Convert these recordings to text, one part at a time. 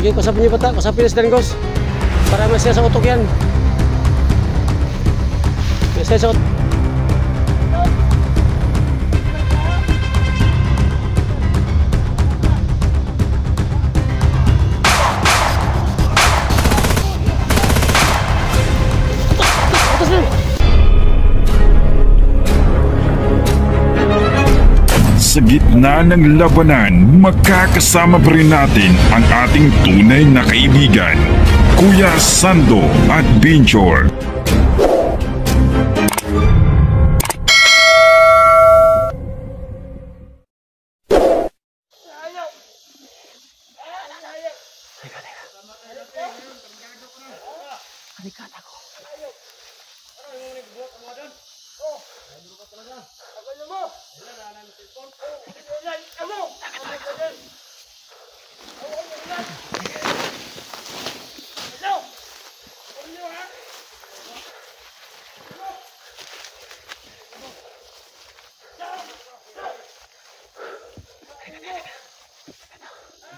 Sige, kusapin niyo bata, kusapin na si Danggos. Para masaya sa utok yan. Masaya sa utok. Sa gitna ng labanan, makakasama pa rin natin ang ating tunay na kaibigan, Kuya Sando Adventure.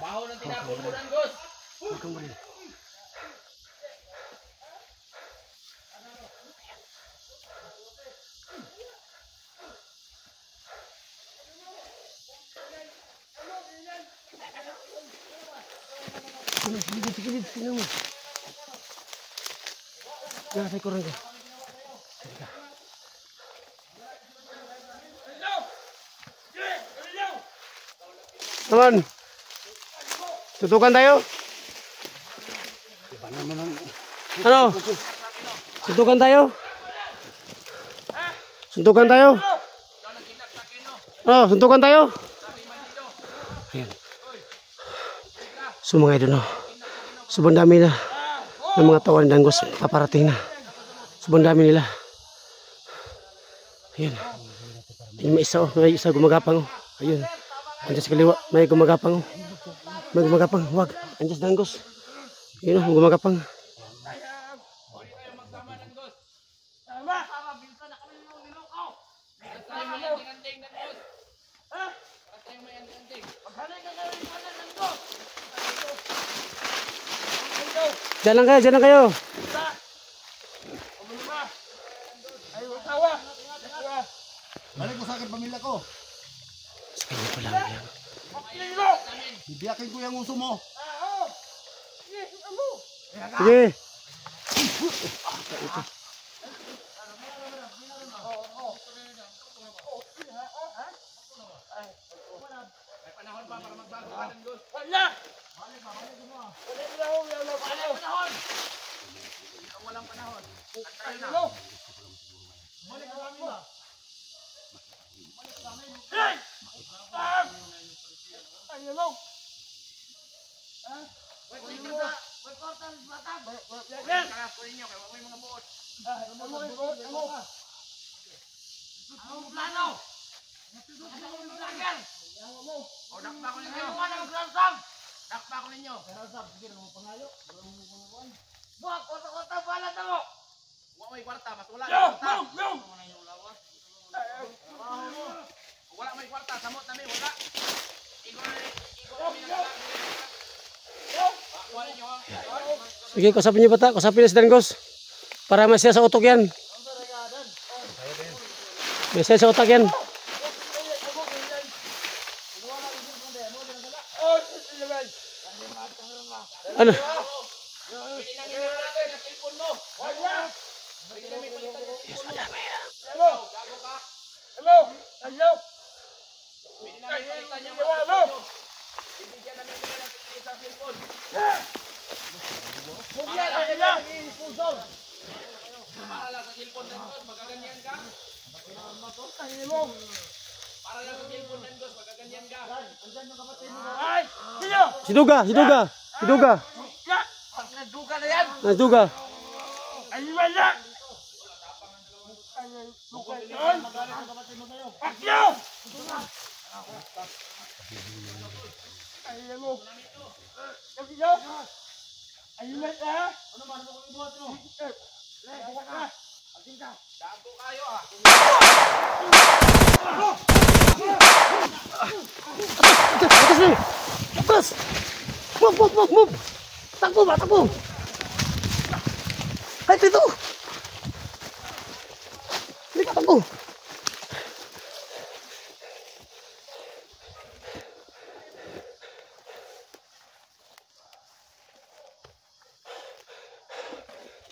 Baho ng tinapon mo, Danggos. Sige, tingnan mo. Nasa kurang ka. Teman, suntukan tayo. Ano? Suntukan tayo. Suntukan tayo. Oh, suntukan tayo. Ayan. So mga idol, no? Sobrang dami na ng mga tawan ng Danggos paparating na. Sobrang dami nila. Ayan. Ayun, may isa gumagapang. Ayun. Andiyan sa kaliwa, may gumagapang. May gumagapang, wag. Andiyan sa Danggos. Yun o, gumagapang. Diyan lang kayo. Balik mo sa akin pamilya ko. Sige ko lang yan. Bibiyakin ko yung uso mo. Sige. May panahon pa para magbago ka, Danggos. Walang panahon. Antayin na. Dakpa ko ninyo. Buat kota-kota balat ako. Wala may kwarta, mas wala yung kwarta. Wala may kwarta, samot namin, wala. Sige, kusapin niyo bata, kusapin na si Danggos. Para masaya sa utok yan. Masaya sa utak yan. Ano? Yes, madami na. Para sa cellphone Danggos, magaganyan ka. Para lang sa cellphone Danggos, magaganyan ka. Siduga. Nagduga na yan. Nagduga. Dago kayo ah. Atas. Move. Takbo ba? Takbo! Ay, dito! Hindi ka takbo!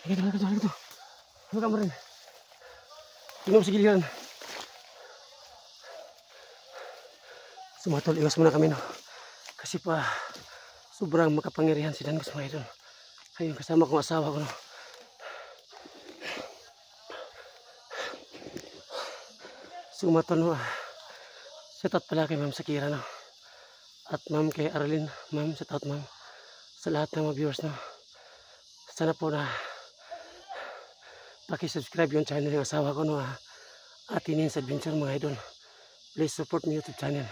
Halika. Halika mo rin. Tingnan mo sa giliran. Sumatol, iwas muna kami, no? Kasi pa, sobrang makapangyarihan si Dangos, mga idol. Ayun, kasama kong asawa ko, no? Sumatol, no? Shout out pala kay Ma'am Sakira, no? At Ma'am kay Arlene. Ma'am, shout out, Ma'am. Sa lahat ng mga viewers, no? Sana po na paki-subscribe yung channel ng asawa ko, no? Atinins Adventure, mga idol. Please support my YouTube channel.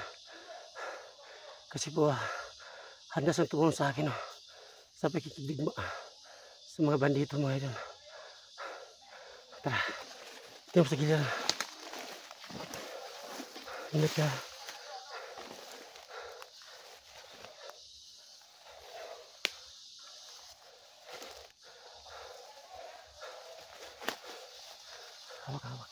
Kasi po, handas ang tumulong sa akin, no? Sa pakikidigma sa mga bandito, mga idol. Tara, tingnan mo sa gilid. Ingat ka. Hawak.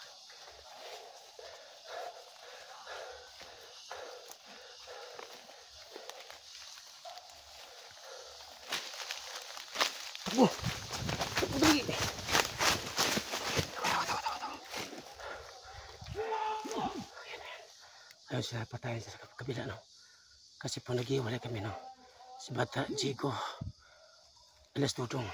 Takbo! Takbo dali! Ayaw sila patayin sa kabila, no? Kasi po nag-iwalay kami, no? Si Bata, Jigo, Alas Dudong.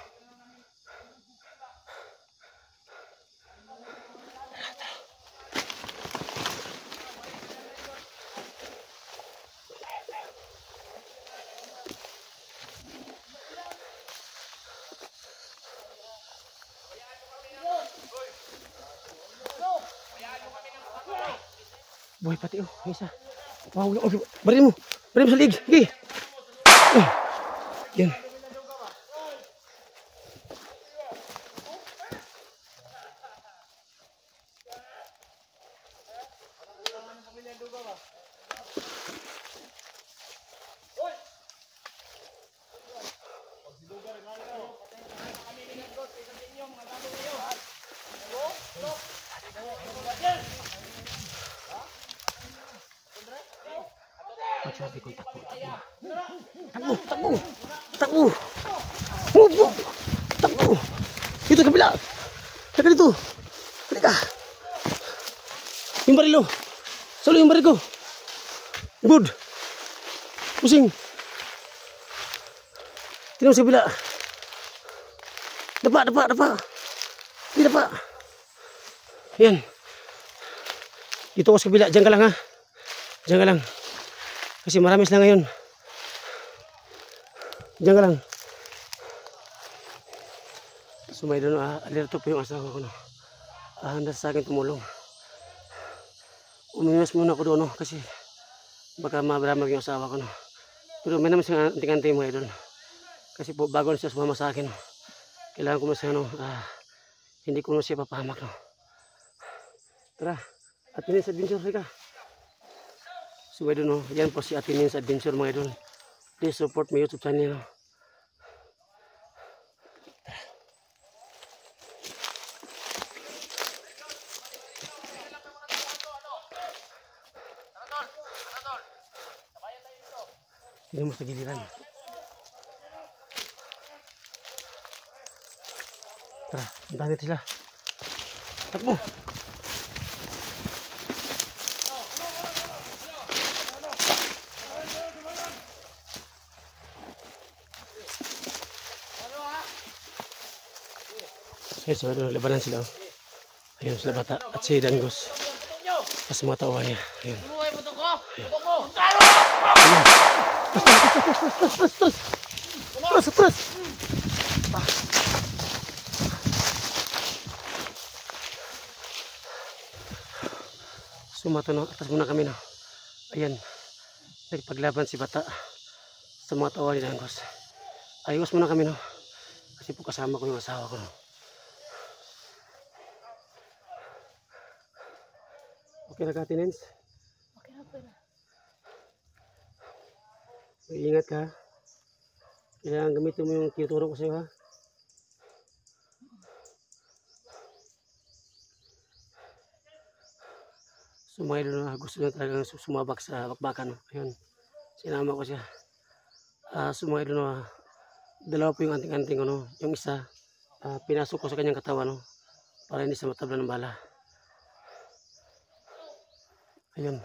Buhay pati, oh, isa. Wow, bari mo sa lig. Sige. Yan. Sabi ko, takbo. Takbo. Dito kabila. Halika dito. Halika. Yung barilo. Salo yung baril ko. Good. Pusing. Tingnan mo sa kabila. Dapa. Hindi dapa. Yan. Dito ako sa kabila. Diyan ka lang, ha. Diyan ka lang. Kasi marami sila ngayon. Diyan ka lang. So may doon, alerto po yung asawa ko, no? Handa sa akin tumulong. Umiwas muna ako doon, no? Kasi baka mabaramag yung asawa ko, no? Pero may naman siyang anting-antay mga idol. Kasi po bago na siya sumama sa akin, no? Kailangan ko na siya, no? Hindi ko na siya papahamak, no? Tara, Atinins Adventure, ka. So idol, no? Yan po si Atinins Adventure, mga idol. Please support my YouTube channel, no? Hindi mo sa giliran. Tara, dami sila. Takbo! So labanan sila. Ayun sila Bata at si Dangos. Pas mga tawa niya. Ayun. Terus. Sumato, no? Atas muna kami, no? Ayan. Nagpaglaban si Bata sa mga tawa ni Dangos. Ayos muna kami, no? Kasi po kasama ko yung asawa ko, no? Okay na ka, Atinins? Okay na. Ingat ka. Kailangan gamitin mo yung tinuturo ko sa'yo ha. So mga idol na gusto na talagang sumabak sa bakbakan. Ayun, sinama ko siya. So mga idol na dalawa po yung anting-anting ano. Yung isa, pinasok ko sa kanyang katawan no, para hindi sa matabla ng bala. Ayun,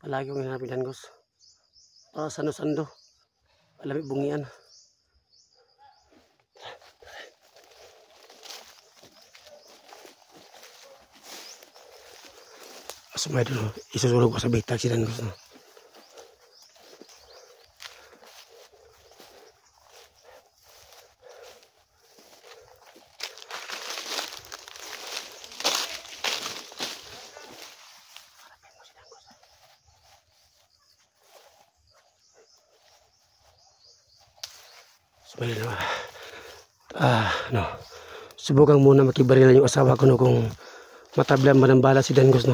palagi kong hinapin danggos. Para sando-sando, alamig bungian. So mga idol, isusulog ko sa bitag si danggos no. So mga idol, no. Subukan muna makibarilan yung asawa ko no kung matablan ba ng bala si danggos no.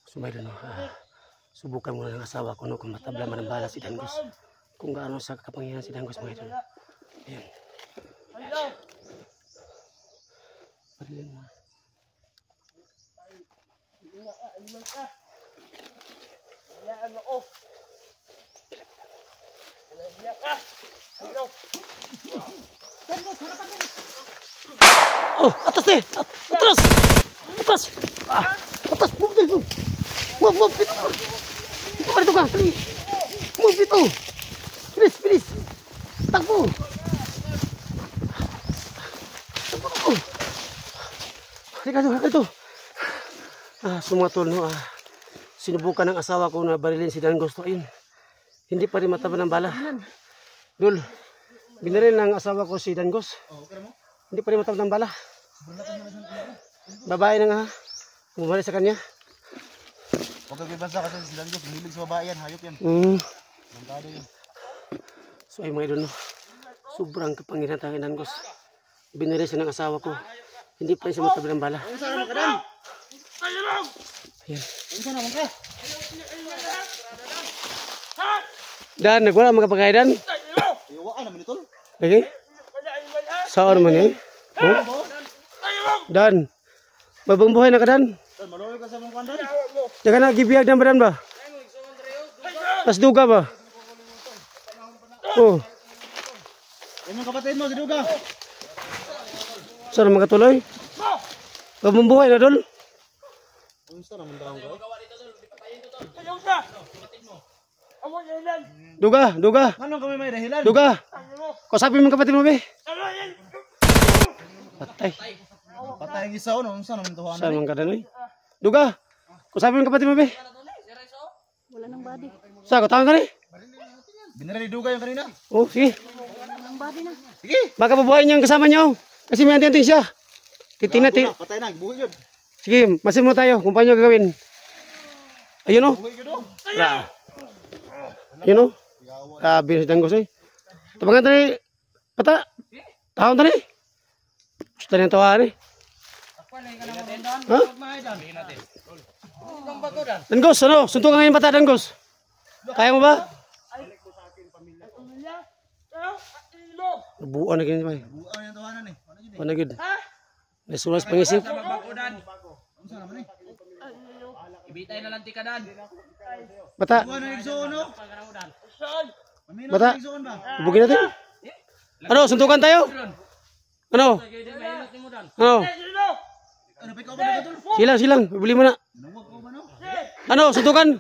So may no, subukan muna ng asawa ko no kung matabla man ng bala si danggos. Kung gaano sa kapangyarihan si danggos mga idol. Ayan. Parilin mo. Oh, atas deh. Atas. Atas. Atas, move dito. Move dito. Ito dito ka. Move dito. Bilis. Takbo. Takbo. Halika dito. Sumatol no. Sinubukan ng asawa ko na barilin si danggos to. Ayun. Hindi pa rin mataba ng bala. Dul. Binaril ng asawa ko si danggos. Hindi pa rin mataba ng bala. Babae na nga. Bumalik sa kanya. Huwag kang ibansa kasi si danggos. Mahilig sa babae yan. Hayop yan. Bangkado yun. So ay mga idol no. Sobrang kapangyarihan ng danggos. Binaril siya ng asawa ko. Hindi pa rin siya mataba ng bala. Ayan. Dan, nagwala mga pagkaidan. Iwaan naman ito. Lagi? Saan naman yun? Oh? Dan, babang buhay na ka Dan. Maluloy ka sa mga kwandan. Diyan na, gibiyag ng badan ba? Mas duga ba? Oh, Yan yung kapatid mo, si Duga. saan mga tuloy? Babang buhay na Dol. Kumusta naman daw ko? Duga. Anong kami may dahilan? Duga. Kausapin mo kapatid mo be. Patay. Patay ang isa no, unsa naman tuhanan? Saan mga kadan Duga. Kausapin mo kapatid mo be. Wala nang body. Saan ko tawag ka ni? Binaril ni Duga yung kanina. Oh, sige. Wala nang body na. Sige. Baka babuhayin niyo ang kasama niyo. Kasi may anting-anting siya. Titina. Patay na, buhay yun. Sige, masin mo tayo kung paano gagawin. Ayun o. Buhay yun o. Ayun o. Grabe si danggos eh. Tabangan tayo. Pata. Tahon tayo. Gusto na yung tawa eh. Ha? Danggos, ano? Suntukan ngayon pata, danggos. Kaya mo ba? Nabuan na ganyan ba eh. Buhay yung tuhanan eh. Ano yun eh? Panagid. Nasulas pangisip. Unsa naman eh? Ibitay na lang tikadan. Bata. Buhay na igsoon no? Mamina Bata. na igsoon ba? Bugin natin. Ano? Suntukan tayo? Ano? Ano? Ano pa ikaw ba na tol? Silang. Bibili mo na. Nawag ko ba no? Ano? Suntukan.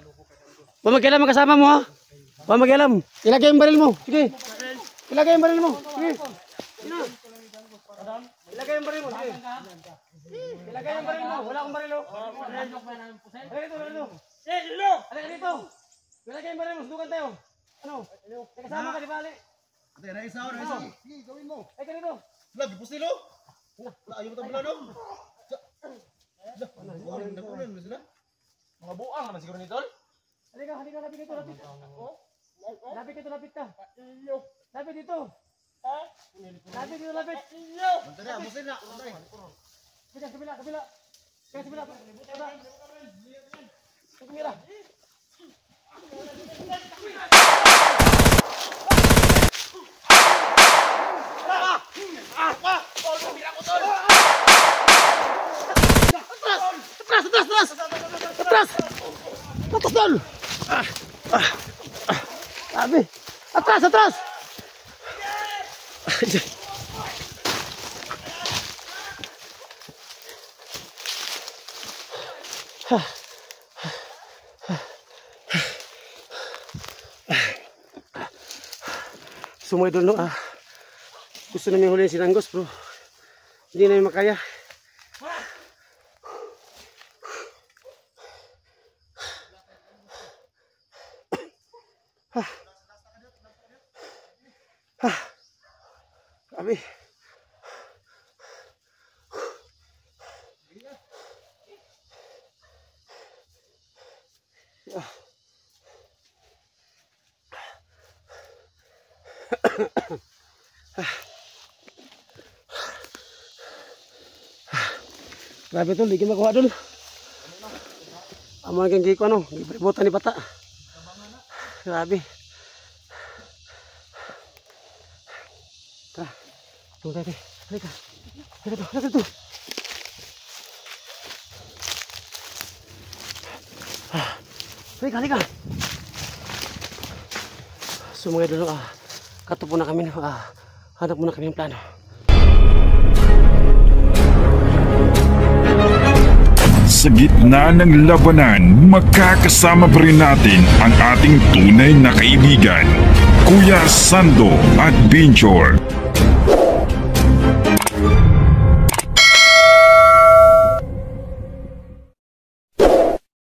Pamagialam ang kasama mo ha. Pamagialam. Ilagay yung baril mo. Sige. Ilagay yung baril mo. Sige. Ilagay yung baril mo. Sige. Ilagay yung baril mo. Wala akong baril o. Halika dito. Ilagay yung baril mo. Suntukan tayo. Ano? May kasama ka di bali. Ate, na isa o, na isa. Sige, gawin mo. Ay ka dito. Wala, gipos nilo. Wala, ayaw mo tabla no? Nakulan mo sila? Mga buang naman siguro ni Tol. Halika. Lapit dito. Lapit ka. Lapit dito. Ha? Lapit dito, lapit. Bantay na, abusin na. Bantay. Kabila. Kaya kabila. Kamera. Atras! Atas dol! Sabi! Atras! Sumay doon, no? Gusto namin huliin si Langgos, bro. Hindi namin makaya. Sabi. Grabe tol, di kita makuha dul. Amo nang giko ano, gibributan ni bata. Grabe. Tara. Tunggu tadi. Halika. Halika tu. Halika. Sumugay dulu katup muna kami hanap muna kami ng plano. Sa gitna ng labanan, makakasama pa rin natin ang ating tunay na kaibigan, Kuya Sando at Binchor.